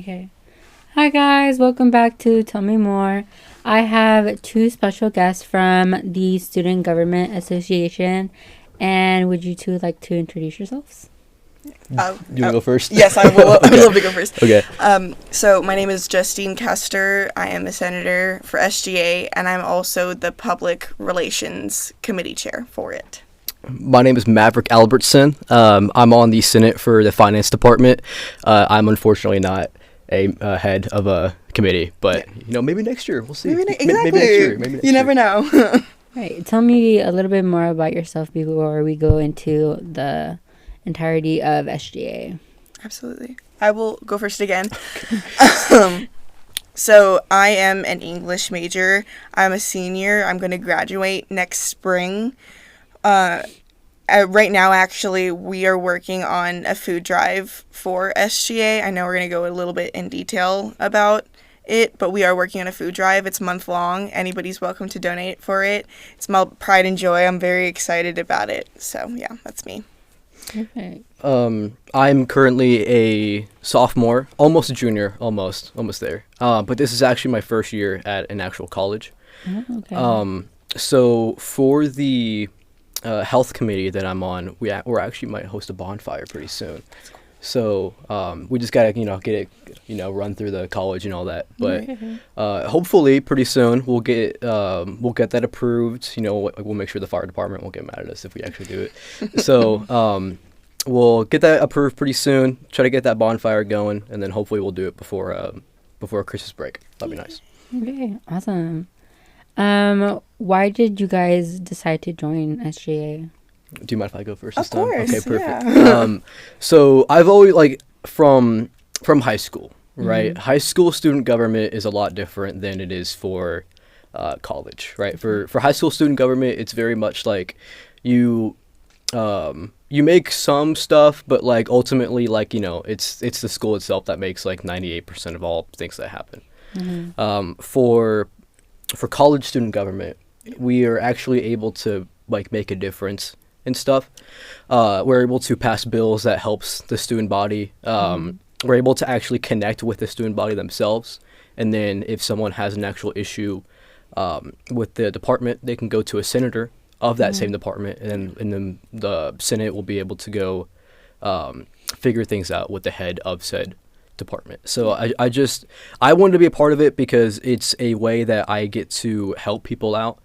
Okay. Hi guys, welcome back to Tell Me More. I have two special guests from the Student Government Association, and would you two like to introduce yourselves? You want to go first? Yes, I will. Okay. I would love to go first. Okay. So my name is Justine Kester. I am a senator for SGA, and I'm also the Public Relations Committee Chair for it. My name is Maverick Albertson. I'm on the Senate for the Finance Department. I'm unfortunately not a head of a committee, but maybe next year we'll see. Exactly. Maybe next year. Maybe next you never know. All right, tell me a little bit more about yourself before we go into the entirety of SGA. Absolutely. I will go first again. So I am an English major. I'm a senior. I'm going to graduate next spring. Right now, actually, we are working on a food drive for SGA. I know we're going to go a little bit in detail about it, but we are working on a food drive. It's month long. Anybody's welcome to donate for it. It's my pride and joy. I'm very excited about it. So, yeah, that's me. Perfect. I'm currently a sophomore, almost a junior, almost there. But this is actually my first year at an actual college. Oh, okay. So for the health committee that I'm on, we're actually might host a bonfire pretty soon. So we just gotta get it run through the college and all that. But hopefully pretty soon we'll get that approved. We'll make sure the fire department won't get mad at us if we actually do it. So we'll get that approved pretty soon. Try to get that bonfire going, and then hopefully we'll do it before Christmas break. That'd be nice. Okay, awesome. Why did you guys decide to join SGA? Do you mind if I go first Of this time? course, Okay, perfect. yeah. So I've always from high school, right? High school student government is a lot different than it is for college, right? For high school student government, it's very much like you make some stuff, but ultimately it's the school itself that makes 98% of all things that happen. For college student government, we are actually able to make a difference and stuff. We're able to pass bills that helps the student body. We're able to actually connect with the student body themselves. And then if someone has an actual issue with the department, they can go to a senator of that same department. And then the Senate will be able to go figure things out with the head of said department. So I wanted to be a part of it because it's a way that I get to help people out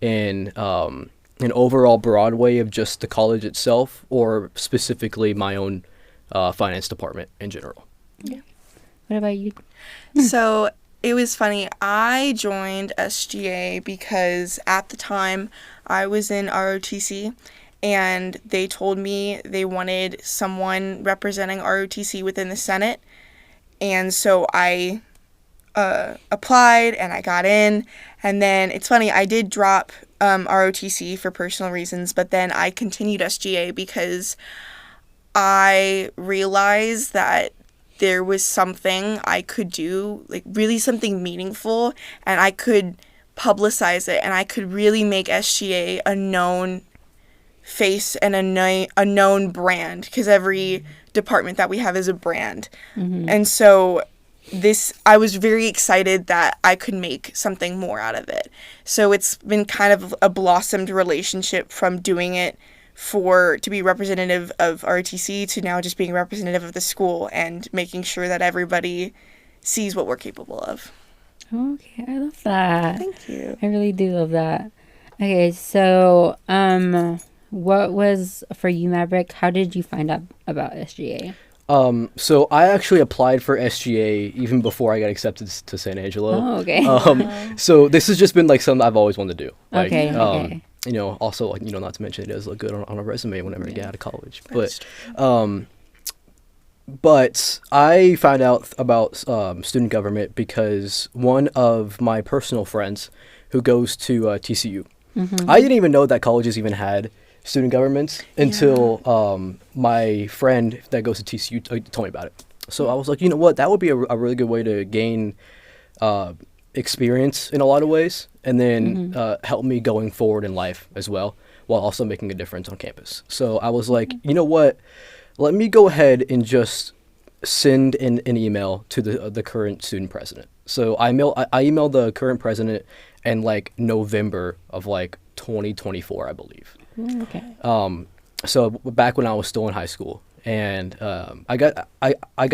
in an overall broad way of just the college itself, or specifically my own finance department in general. Yeah. What about you? So it was funny. I joined SGA because at the time I was in ROTC, and they told me they wanted someone representing ROTC within the Senate. And so I applied and I got in. And then it's funny, I did drop ROTC for personal reasons, but then I continued SGA because I realized that there was something I could do, really something meaningful, and I could publicize it, and I could really make SGA a known face and a known brand, because every department that we have is a brand. And so I was very excited that I could make something more out of it. So it's been kind of a blossomed relationship from doing it to be representative of ROTC to now just being representative of the school and making sure that everybody sees what we're capable of. Okay, I love that. Thank you. I really do love that. Okay, so what was for you, Maverick? How did you find out about SGA? So I actually applied for SGA even before I got accepted to San Angelo. Oh, okay. So this has just been something I've always wanted to do. Okay. Also not to mention it does look good on a resume whenever you get out of college. That's But I found out about student government because one of my personal friends who goes to TCU, I didn't even know that colleges even had student governments until my friend that goes to TCU told me about it. So I was like, you know what, that would be a really good way to gain experience in a lot of ways, and then help me going forward in life as well, while also making a difference on campus. So I was like, you know what, let me go ahead and just send an email to the current student president. So I emailed the current president in like November of like 2024, I believe. Okay. So back when I was still in high school, and I got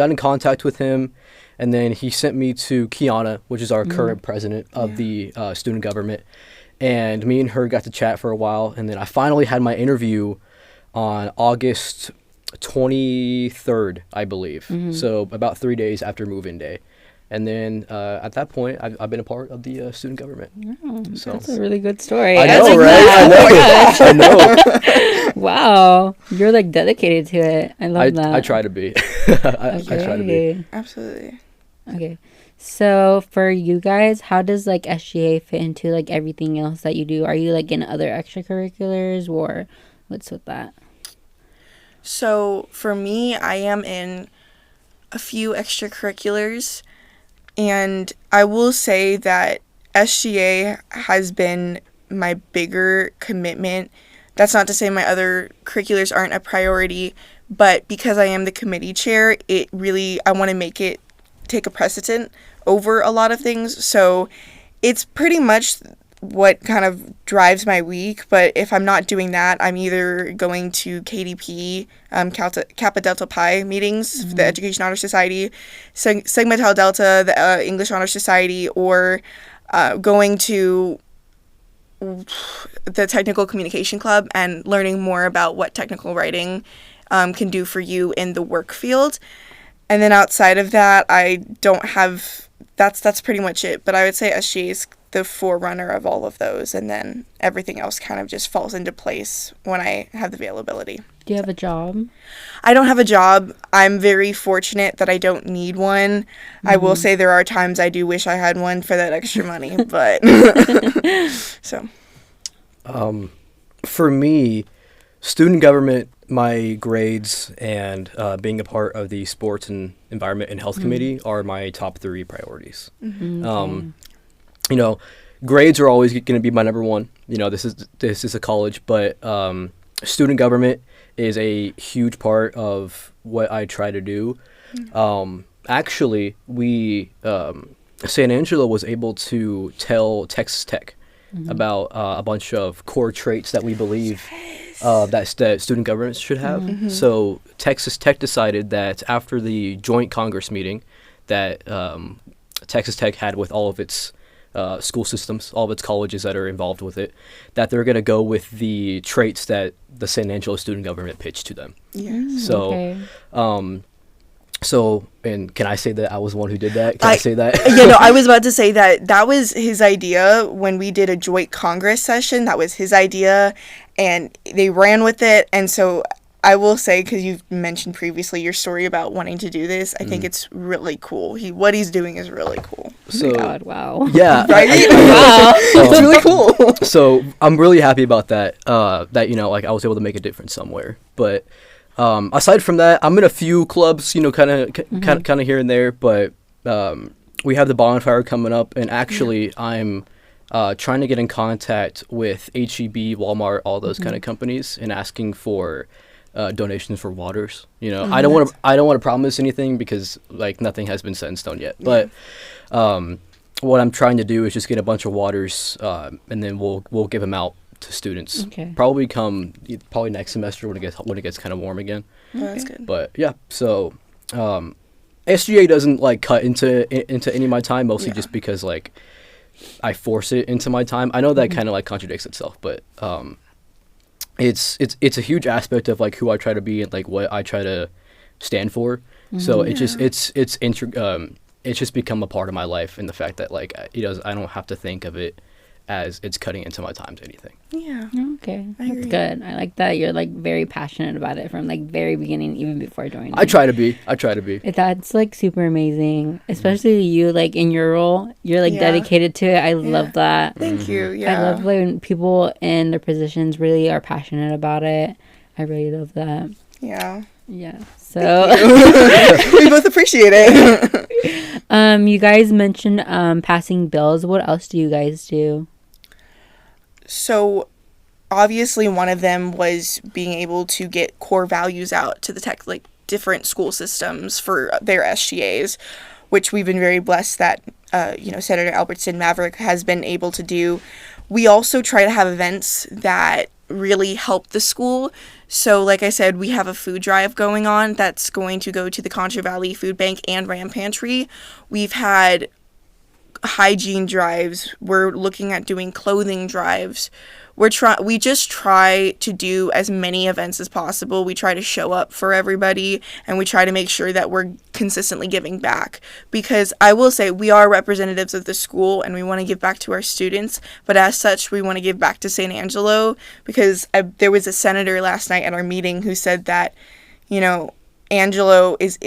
in contact with him, and then he sent me to Kiana, which is our current president of the student government, and me and her got to chat for a while, and then I finally had my interview on August 23rd, I believe. So about 3 days after move-in day. And then at that point, I've been a part of the student government. So That's a really good story. I know, like right? that. I know. Wow. You're like dedicated to it. I love that. I try to be. I try to be. Absolutely. Okay. So for you guys, how does like SGA fit into like everything else that you do? Are you like in other extracurriculars, or what's with that? So for me, I am in a few extracurriculars, and I will say that SGA has been my bigger commitment. That's not to say my other curriculars aren't a priority, but because I am the committee chair, I want to make it take a precedent over a lot of things. So it's pretty much what kind of drives my week. But if I'm not doing that, I'm either going to KDP, Kappa Delta Pi meetings, the Education Honor Society, Sigma Tau Delta, the English Honor Society, or going to the Technical Communication Club and learning more about what technical writing can do for you in the work field. And then outside of that, I don't have, that's pretty much it. But I would say SGA is the forerunner of all of those, and then everything else kind of just falls into place when I have the availability. Do you have a job? I don't have a job. I'm very fortunate that I don't need one. I will say there are times I do wish I had one for that extra money, but so. For me, student government, my grades, and being a part of the sports and environment and health committee are my top 3 priorities. You know, grades are always going to be my number one. You know, this is a college, but student government is a huge part of what I try to do. Actually, San Angelo was able to tell Texas Tech about a bunch of core traits that we believe that student governments should have. So Texas Tech decided that after the joint Congress meeting that Texas Tech had with all of its school systems, all of its colleges that are involved with it, that they're going to go with the traits that the San Angelo student government pitched to them. So, and can I say that I was the one who did that? Can I say that? Yeah, no, I was about to say that was his idea when we did a joint Congress session. That was his idea, and they ran with it. And so I will say, because you've mentioned previously your story about wanting to do this, I think it's really cool. What he's doing is really cool. Oh my God, wow. Yeah. Right? Wow. It's really cool. So I'm really happy about that, that, you know, like I was able to make a difference somewhere. But aside from that, I'm in a few clubs, you know, kind of here and there, but we have the bonfire coming up, and actually I'm trying to get in contact with HEB, Walmart, all those kind of companies, and asking for donations for waters. You know, I don't want to promise anything because like nothing has been set in stone yet. But what I'm trying to do is just get a bunch of waters, and then we'll give them out to students. Okay. Probably next semester when it gets kind of warm again. Oh, that's good. But yeah, so SGA doesn't like cut into any of my time, mostly just because like I force it into my time. I know that kind of like contradicts itself, but it's a huge aspect of like who I try to be and like what I try to stand for. So it's just become a part of my life, and the fact that like I don't have to think of it as it's cutting into my time to anything. Yeah. Okay, that's good. I like that you're like very passionate about it from like very beginning, even before joining. I try to be. That's like super amazing, especially you like in your role. You're like dedicated to it. I love that. Thank you. Yeah. I love when people in their positions really are passionate about it. I really love that. Yeah. Yeah. So we both appreciate it. You guys mentioned passing bills. What else do you guys do? So obviously one of them was being able to get core values out to the different school systems for their SGAs, which we've been very blessed that, Senator Albertson Maverick has been able to do. We also try to have events that really help the school. So like I said, we have a food drive going on that's going to go to the Contra Valley Food Bank and Ram Pantry. We've had hygiene drives. We're looking at doing clothing drives. We just try to do as many events as possible. We try to show up for everybody, and we try to make sure that we're consistently giving back. Because I will say, we are representatives of the school, and we want to give back to our students. But as such, we want to give back to San Angelo, because there was a senator last night at our meeting who said that, Angelo is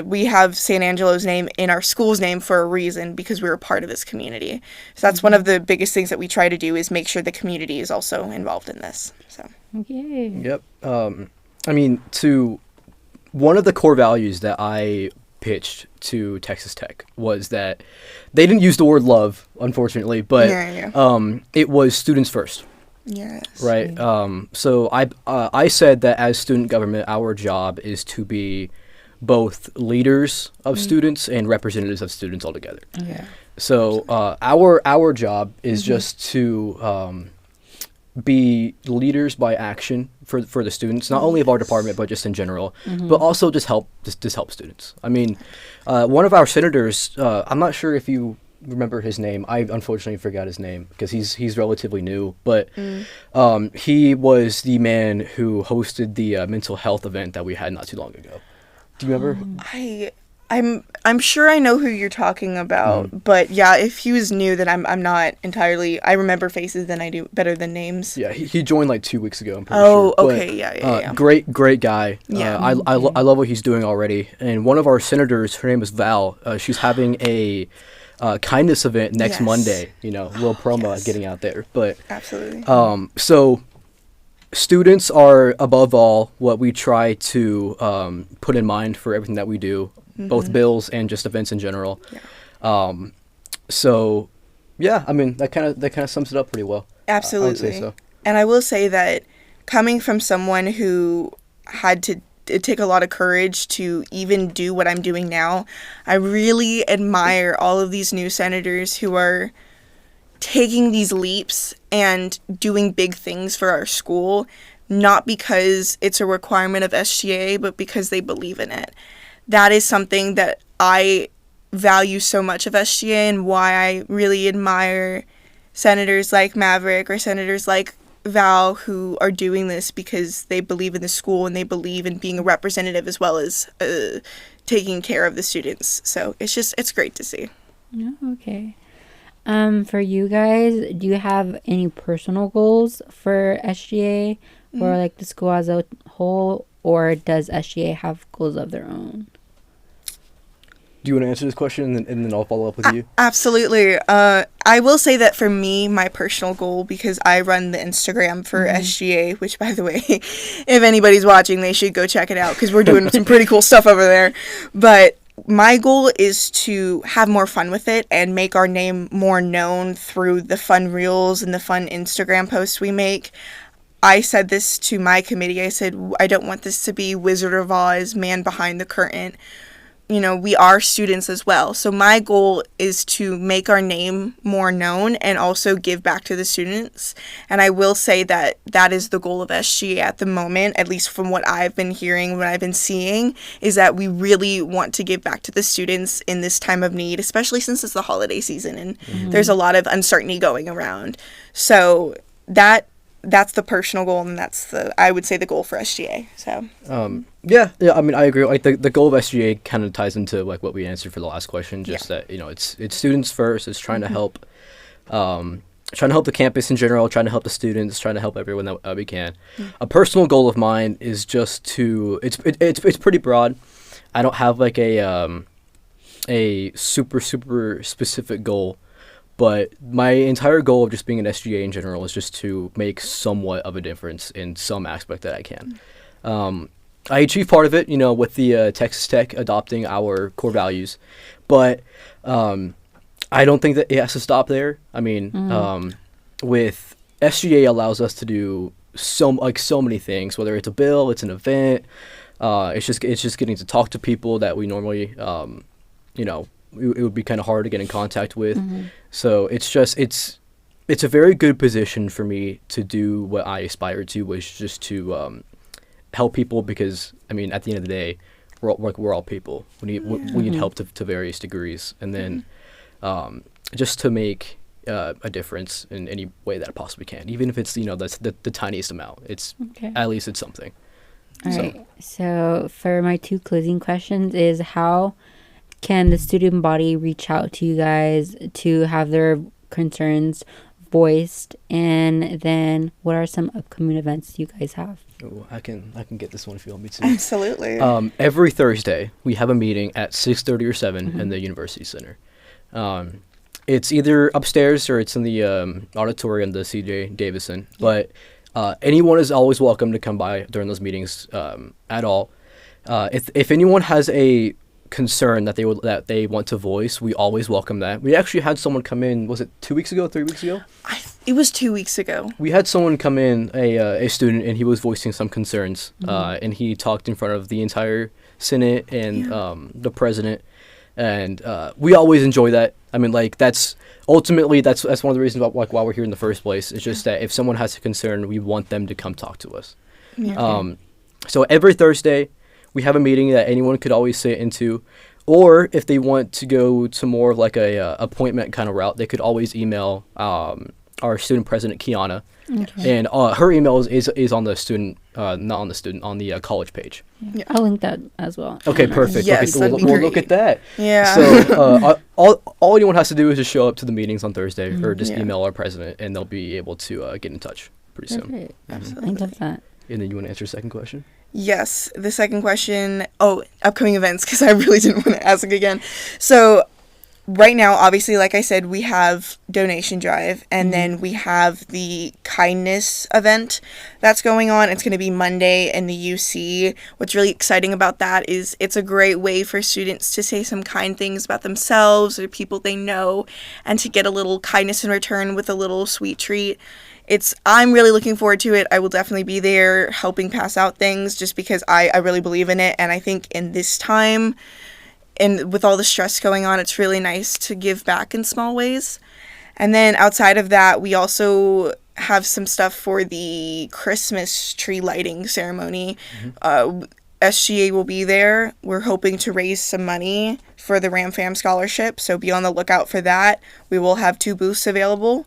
we have San Angelo's name in our school's name for a reason, because we're a part of this community. So that's one of the biggest things that we try to do, is make sure the community is also involved in this. So. Okay. Yep. One of the core values that I pitched to Texas Tech was that they didn't use the word love, unfortunately, but it was students first. Yes. Right. So I said that as student government, our job is to be both leaders of students and representatives of students altogether. Yeah. So our job is just to be leaders by action for the students, not only of our department but just in general, but also just help students. I mean, one of our senators, I'm not sure if you remember his name. I unfortunately forgot his name because he's relatively new, but he was the man who hosted the mental health event that we had not too long ago. Do you remember? I'm sure I know who you're talking about, but yeah, if he was new, then I'm not entirely. I remember faces than I do better than names. Yeah, he joined like 2 weeks ago. I'm pretty sure. But, Okay, yeah. Great guy. Yeah. I love what he's doing already. And one of our senators, her name is Val. She's having a kindness event next Monday. Little promo getting out there, but absolutely. So. Students are, above all, what we try to put in mind for everything that we do, both bills and just events in general. Yeah. That kind of sums it up pretty well. Absolutely. I would say so. And I will say that coming from someone who had to take a lot of courage to even do what I'm doing now, I really admire all of these new senators who are taking these leaps and doing big things for our school, not because it's a requirement of SGA, but because they believe in it. That is something that I value so much of SGA, and why I really admire senators like Maverick or senators like Val who are doing this, because they believe in the school and they believe in being a representative as well as taking care of the students. So it's great to see. Oh, okay. For you guys, do you have any personal goals for SGA or like the school as a whole, or does SGA have goals of their own? Do you want to answer this question and then I'll follow up with you? Absolutely. I will say that for me, my personal goal, because I run the Instagram for SGA, which, by the way, if anybody's watching, they should go check it out, because we're doing some pretty cool stuff over there. But my goal is to have more fun with it and make our name more known through the fun reels and the fun Instagram posts we make. I said this to my committee. I said, I don't want this to be Wizard of Oz, man behind the curtain. We are students as well. So my goal is to make our name more known and also give back to the students. And I will say that that is the goal of SGA at the moment, at least from what I've been hearing, what I've been seeing, is that we really want to give back to the students in this time of need, especially since it's the holiday season and there's a lot of uncertainty going around. So that's the personal goal, and that's I would say the goal for SGA. So yeah, I mean, I agree. Like the goal of SGA kind of ties into like what we answered for the last question, just that it's students first. It's trying to help the campus in general, trying to help the students, trying to help everyone that we can. A personal goal of mine is just to it's pretty broad. I don't have like a super specific goal. But my entire goal of just being an SGA in general is just to make somewhat of a difference in some aspect that I can. I achieve part of it, with the Texas Tech adopting our core values. But I don't think that it has to stop there. I mean, with SGA allows us to do so many things, whether it's a bill, it's an event, It's just getting to talk to people that we normally, it would be kind of hard to get in contact with. So it's a very good position for me to do what I aspire to, which is just to help people, because I mean, at the end of the day, we're all people. We need help to various degrees, and then just to make a difference in any way that I possibly can, even if it's that's the tiniest amount. It's at least it's something. All right. So for my 2 closing questions is, how can the student body reach out to you guys to have their concerns voiced, and then what are some upcoming events you guys have? Oh, I can get this one if you want me to. Absolutely. Every Thursday we have a meeting at 6:30 or 7 in the University Center. It's either upstairs or it's in the auditorium, the C.J. Davison. But anyone is always welcome to come by during those meetings at all. If anyone has a concern that they want to voice, we always welcome that. We actually had someone come in, was it 2 weeks ago, 3 weeks ago? It was 2 weeks ago. We had someone come in, a student, and he was voicing some concerns, and he talked in front of the entire Senate and the president, and we always enjoy that. I mean, like, that's ultimately one of the reasons why we're here in the first place. It's just that if someone has a concern, we want them to come talk to us. So every Thursday we have a meeting that anyone could always sit into, or if they want to go to more of like a appointment kind of route, they could always email our student president, Kiana, and her email is on the student, not on the student, on the college page. I'll link that as well. Okay, perfect. Yes, okay, that'd be we'll great. look at that. Yeah. So all anyone has to do is just show up to the meetings on Thursday, or just email our president, and they'll be able to get in touch pretty soon. Perfect. Absolutely. I love that. And then you want to answer the second question? Yes, the second question. Oh, upcoming events, because I really didn't want to ask again. So right now, obviously, like I said, we have donation drive, and then we have the kindness event that's going on. It's going to be Monday in the UC. What's really exciting about that is it's a great way for students to say some kind things about themselves or people they know, and to get a little kindness in return with a little sweet treat. I'm really looking forward to it. I will definitely be there helping pass out things, just because I really believe in it. And I think in this time, and with all the stress going on, it's really nice to give back in small ways. And then outside of that, we also have some stuff for the Christmas tree lighting ceremony. SGA will be there. We're hoping to raise some money for the RAM-FAM scholarship, so be on the lookout for that. We will have 2 booths available.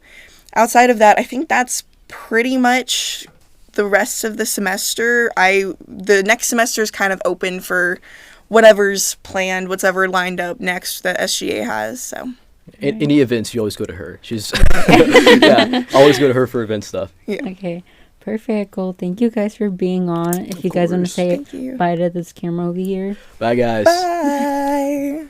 Outside of that, I think that's pretty much the rest of the semester. The next semester is kind of open for whatever's planned, whatever lined up next that SGA has. So any events, you always go to her. She's always go to her for event stuff. Okay, perfect. Well, thank you guys for being on. If you guys want to say Thank you. bye to this camera over here. Bye, guys. Bye.